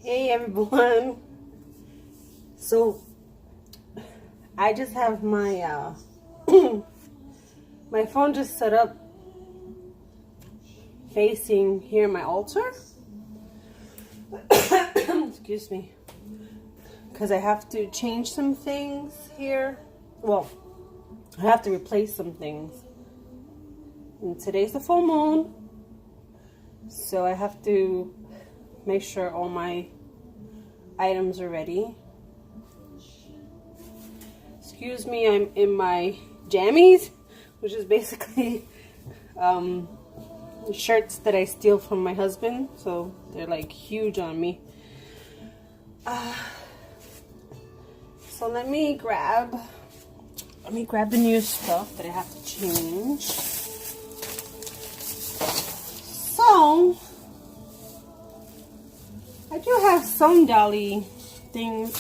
Hey everyone. So I just have my my phone just set up facing here my altar. Excuse me. Because I have to change some things here. Well, I have to replace some things. And today's the full moon. So I have to make sure all my items are ready. Excuse me, I'm in my jammies, which is basically shirts that I steal from my husband. So they're like huge on me. So let me grab the new stuff that I have to change. So I do have some dolly things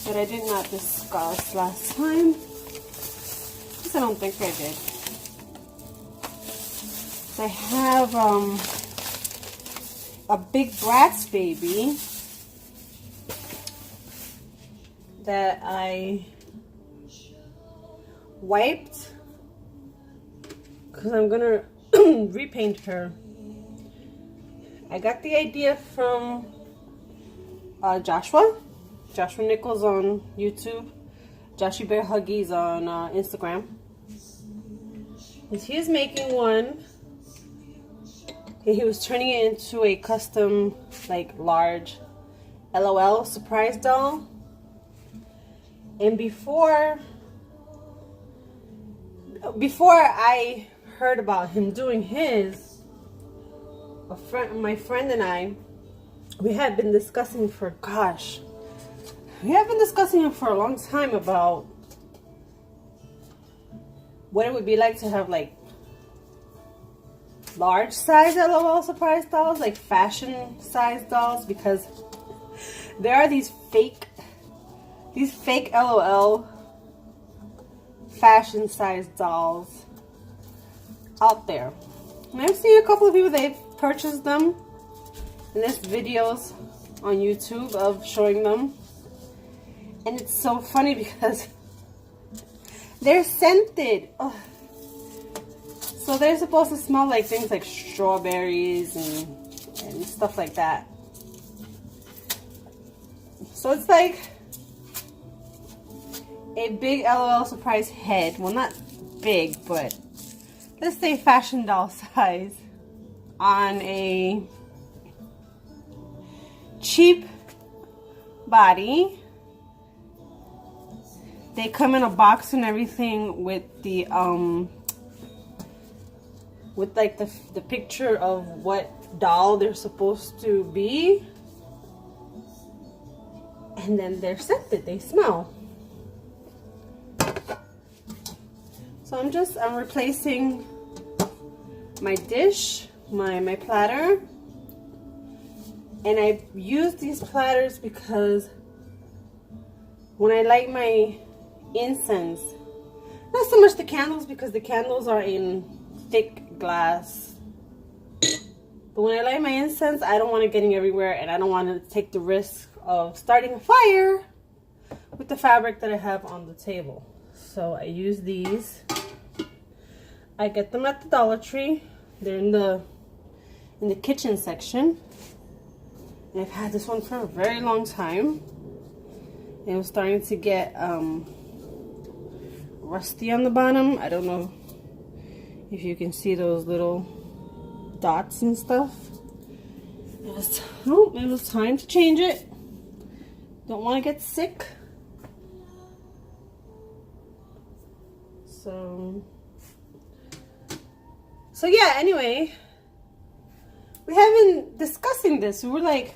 that I did not discuss last time. At least I don't think I did. I have a big Bratz baby that I wiped because I'm gonna repaint her. I got the idea from Joshua Nichols on YouTube, Joshy Bear Huggies on Instagram. He is making one. He was turning it into a custom, like, large LOL surprise doll. And before I heard about him doing his, my friend and I, we had been discussing for a long time about what it would be like to have like large size LOL surprise dolls, like fashion size dolls, because there are these fake LOL fashion size dolls out there. And I've seen a couple of people, they've purchased them, and there's videos on YouTube of showing them. And it's so funny because they're scented. Ugh. So they're supposed to smell like things like strawberries and stuff like that. So it's like a big LOL surprise head. Well, not big, but let's say fashion doll size on a cheap body. They come in a box and everything with the with like the picture of what doll they're supposed to be, and then they're scented, they smell. So I'm replacing my dish, my platter, and I use these platters because when I light my incense, not so much the candles, because the candles are in thick glass, but when I light my incense, I don't want it getting everywhere, and I don't want to take the risk of starting a fire with the fabric that I have on the table. So I use these. I get them at the Dollar Tree. They're in the kitchen section, and I've had this one for a very long time. It was starting to get rusty on the bottom. I don't know if you can see those little dots and stuff. It was time to change it. Don't want to get sick. So yeah, anyway, we have been discussing this. We were like,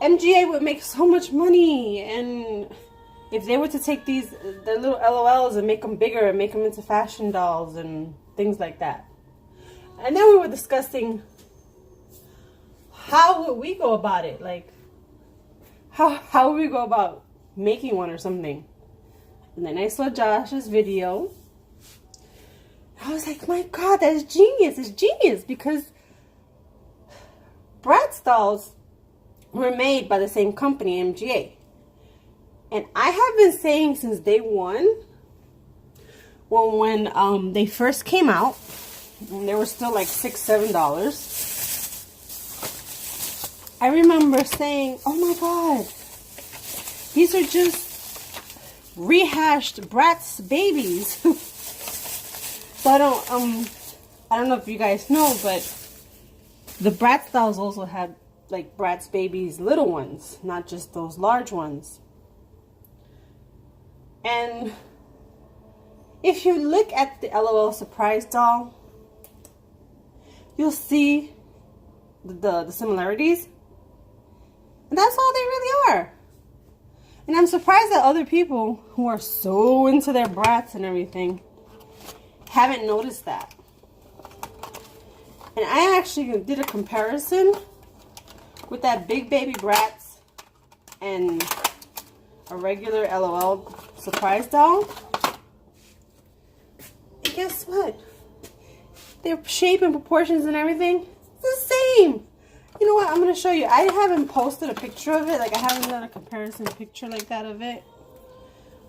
MGA would make so much money, and if they were to take the little LOLs and make them bigger and make them into fashion dolls and things like that. And then we were discussing how would we go about it, like how would we go about making one or something. And then I saw Josh's video. I was like, my God, that's genius. It's genius, because Bratz dolls were made by the same company, MGA. And I have been saying since day one, when they first came out, and they were still like $6, $7. I remember saying, "Oh my God, these are just rehashed Bratz babies." So I don't know if you guys know, but the Bratz dolls also had like Bratz babies, little ones, not just those large ones. And if you look at the LOL surprise doll, you'll see the similarities. And that's all they really are. And I'm surprised that other people who are so into their Bratz and everything haven't noticed that. And I actually did a comparison with that big baby Bratz and a regular LOL surprise doll. And guess what? Their shape and proportions and everything, it's the same. You know what? I'm going to show you. I haven't posted a picture of it. Like, I haven't done a comparison picture like that of it.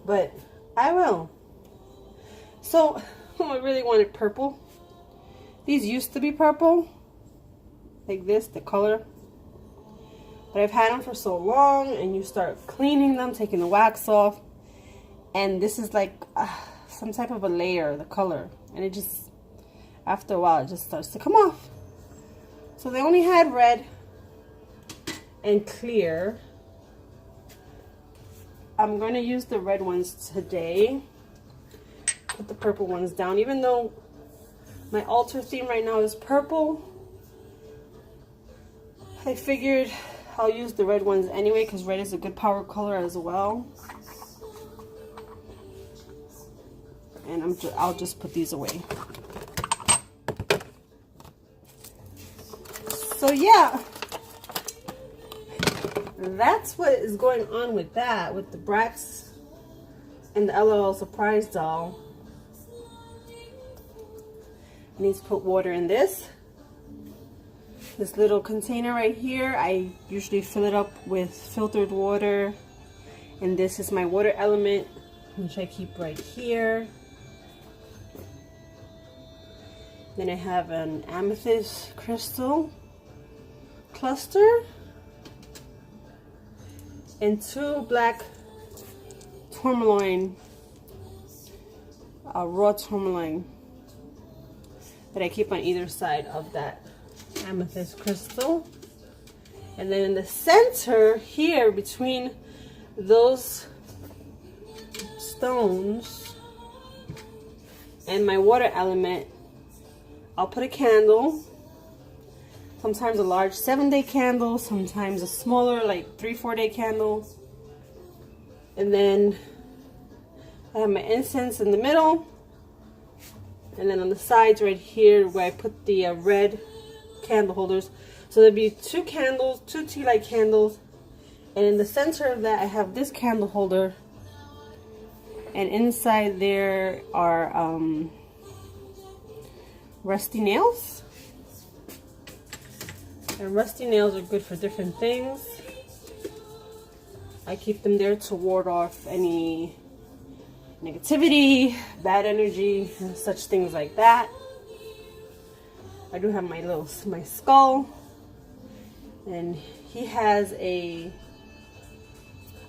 But I will. So, I really wanted purple. These used to be purple. Like this, the color. But I've had them for so long, and you start cleaning them, taking the wax off. And this is like some type of a layer, the color. And it just, after a while, it just starts to come off. So they only had red and clear. I'm going to use the red ones today. Put the purple ones down. Even though my altar theme right now is purple, I figured I'll use the red ones anyway because red is a good power color as well. And I'll just put these away. So yeah, that's what is going on with that, with the Bratz and the LOL surprise doll. I need to put water in this little container right here. I usually fill it up with filtered water, and this is my water element, which I keep right here. Then I have an amethyst crystal cluster and 2 black tourmaline, raw tourmaline, that I keep on either side of that amethyst crystal. And then in the center here, between those stones and my water element, I'll put a candle. Sometimes a large 7-day candle, sometimes a smaller like 3-4 day candle. And then I have my incense in the middle. And then on the sides right here where I put the red candle holders. So there'll be 2 candles, 2 tea light candles. And in the center of that I have this candle holder. And inside there are rusty nails. And rusty nails are good for different things. I keep them there to ward off any negativity, bad energy, and such things like that. I do have my skull, and he has a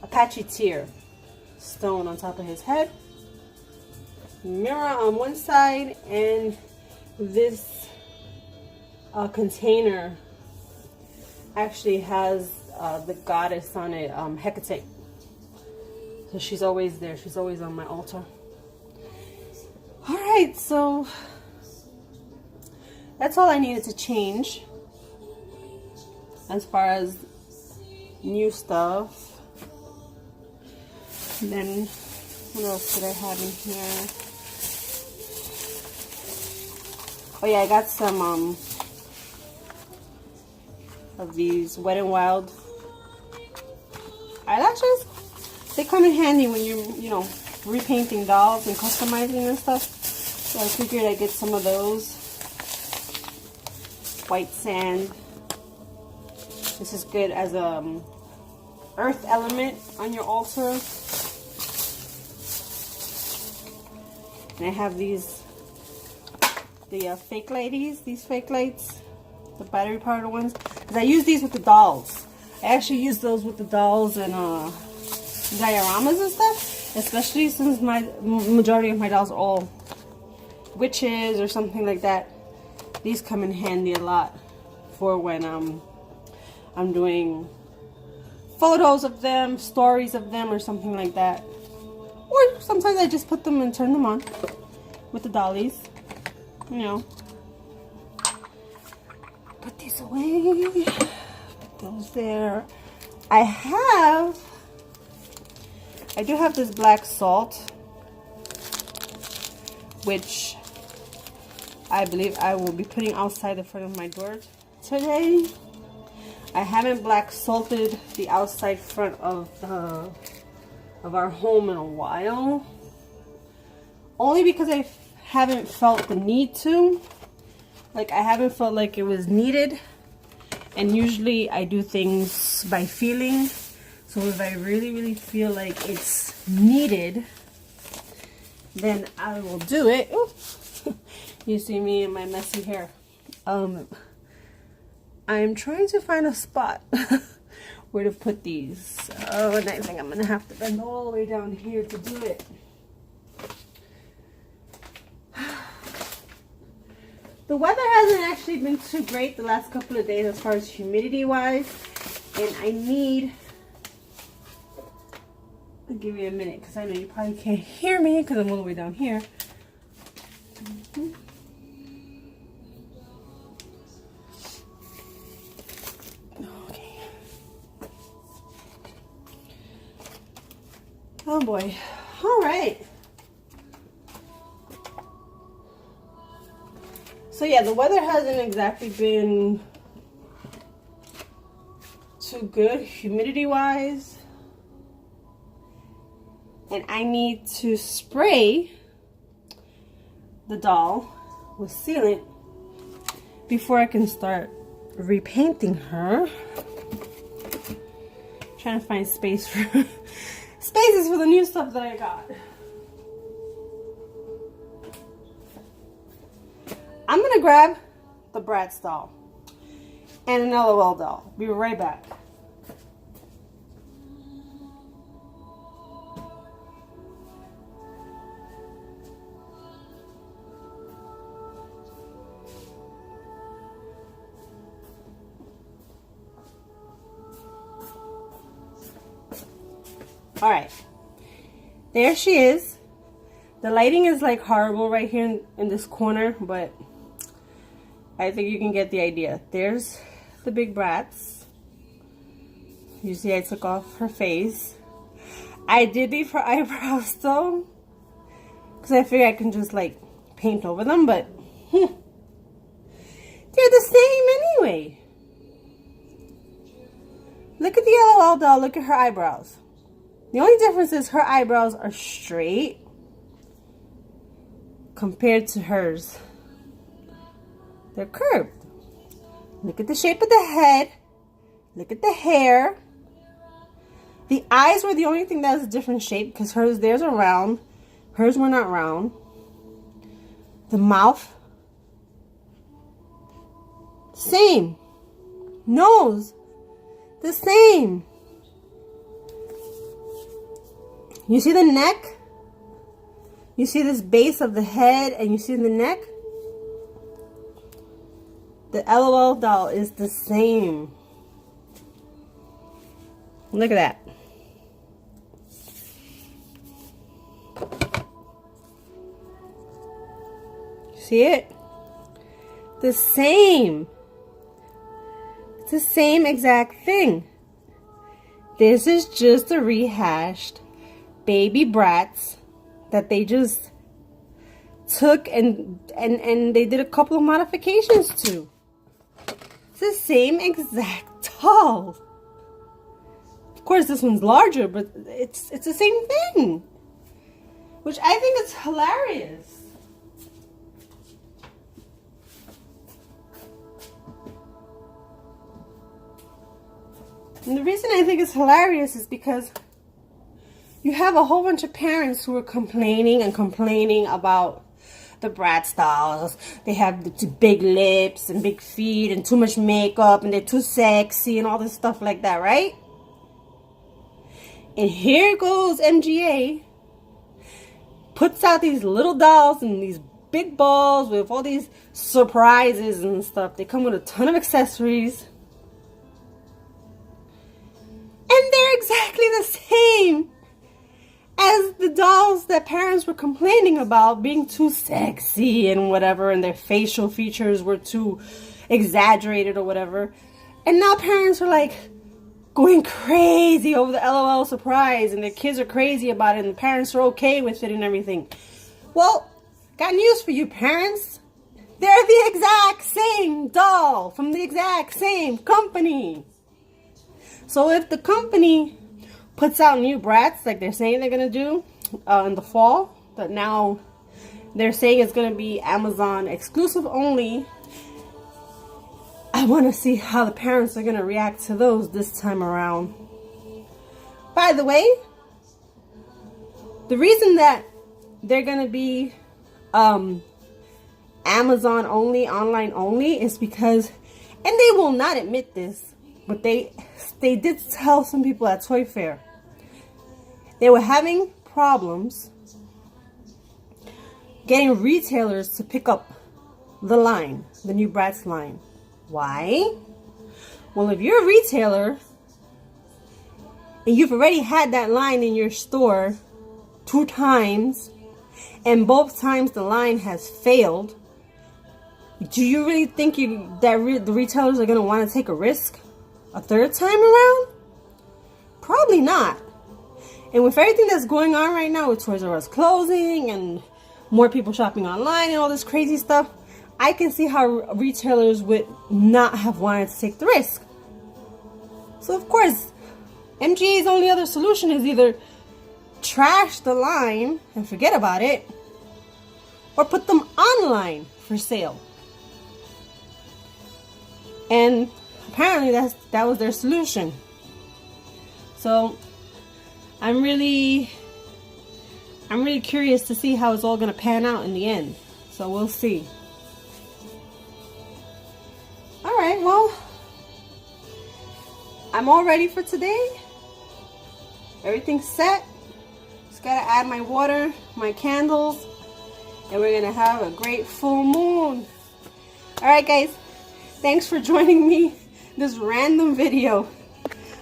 Apache tear stone on top of his head, mirror on one side, and this container actually has the goddess on it, Hecate. So she's always there. She's always on my altar. Alright, so that's all I needed to change as far as new stuff. And then what else did I have in here? Oh yeah, I got some of these Wet n Wild eyelashes. They come in handy when you're, you know, repainting dolls and customizing and stuff. So I figured I'd get some of those. White sand. This is good as a earth element on your altar. And I have these, the fake ladies, these fake lights, the battery powered ones. Because I use these with the dolls. I actually use those with the dolls and dioramas and stuff. Especially since my majority of my dolls are all witches or something like that. These come in handy a lot for when I'm doing photos of them, stories of them, or something like that. Or sometimes I just put them and turn them on with the dollies. You know. Put these away. Put those there. I do have this black salt, which I believe I will be putting outside the front of my door today. I haven't black salted the outside front of our home in a while, only because I haven't felt the need to. Like, I haven't felt like it was needed, and usually I do things by feeling. So if I really feel like it's needed, then I will do it. Ooh. You see me and my messy hair. I'm trying to find a spot where to put these. Oh, and I think I'm gonna have to bend all the way down here to do it. The weather hasn't actually been too great the last couple of days as far as humidity wise, and I need, I'll give you a minute because I know you probably can't hear me because I'm all the way down here. Okay. Oh boy. All right. So yeah, the weather hasn't exactly been too good humidity wise. And I need to spray the doll with sealant before I can start repainting her. Trying to find space for spaces for the new stuff that I got. I'm gonna grab the Bratz doll and an LOL doll. Be right back. All right, there she is. The lighting is like horrible right here in this corner, but I think you can get the idea. There's the big Bratz. You see I took off her face. I did leave her eyebrows though, because I figured I can just like paint over them, but they're the same anyway. Look at the LOL doll, look at her eyebrows. The only difference is her eyebrows are straight compared to hers. They're curved. Look at the shape of the head. Look at the hair. The eyes were the only thing that was a different shape because theirs are round. Hers were not round. The mouth, same. Nose, the same. You see the neck? You see this base of the head and you see the neck? The LOL doll is the same. Look at that. See it? The same. It's the same exact thing. This is just a rehashed baby Bratz that they just took and they did a couple of modifications to. It's the same exact doll. Of course, this one's larger, but it's the same thing, which I think is hilarious. And the reason I think it's hilarious is because you have a whole bunch of parents who are complaining and complaining about the Bratz dolls. They have the big lips and big feet and too much makeup and they're too sexy and all this stuff like that, right? And here goes MGA, puts out these little dolls and these big balls with all these surprises and stuff. They come with a ton of accessories. And they're exactly the same as the dolls that parents were complaining about being too sexy and whatever, and their facial features were too exaggerated or whatever. And now parents are like going crazy over the LOL surprise, and their kids are crazy about it, and the parents are okay with it and everything. Well, got news for you parents. They're the exact same doll from the exact same company. So if the company puts out new Bratz like they're saying they're going to do in the fall, that now they're saying it's going to be Amazon exclusive only, I want to see how the parents are going to react to those this time around. By the way, the reason that they're going to be Amazon only, online only, is because, and they will not admit this, but they did tell some people at Toy Fair they were having problems getting retailers to pick up the line, the new Bratz line. Why? Well, if you're a retailer and you've already had that line in your store 2 times and both times the line has failed, do you really think the retailers are going to want to take a risk a 3rd time around? Probably not. And with everything that's going on right now with Toys R Us closing and more people shopping online and all this crazy stuff, I can see how retailers would not have wanted to take the risk. So of course, MGA's only other solution is either trash the line and forget about it, or put them online for sale. And apparently that was their solution. So I'm really curious to see how it's all going to pan out in the end. So we'll see. All right, well, I'm all ready for today. Everything's set. Just got to add my water, my candles, and we're going to have a great full moon. All right, guys. Thanks for joining me this random video.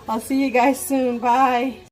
I'll see you guys soon. Bye.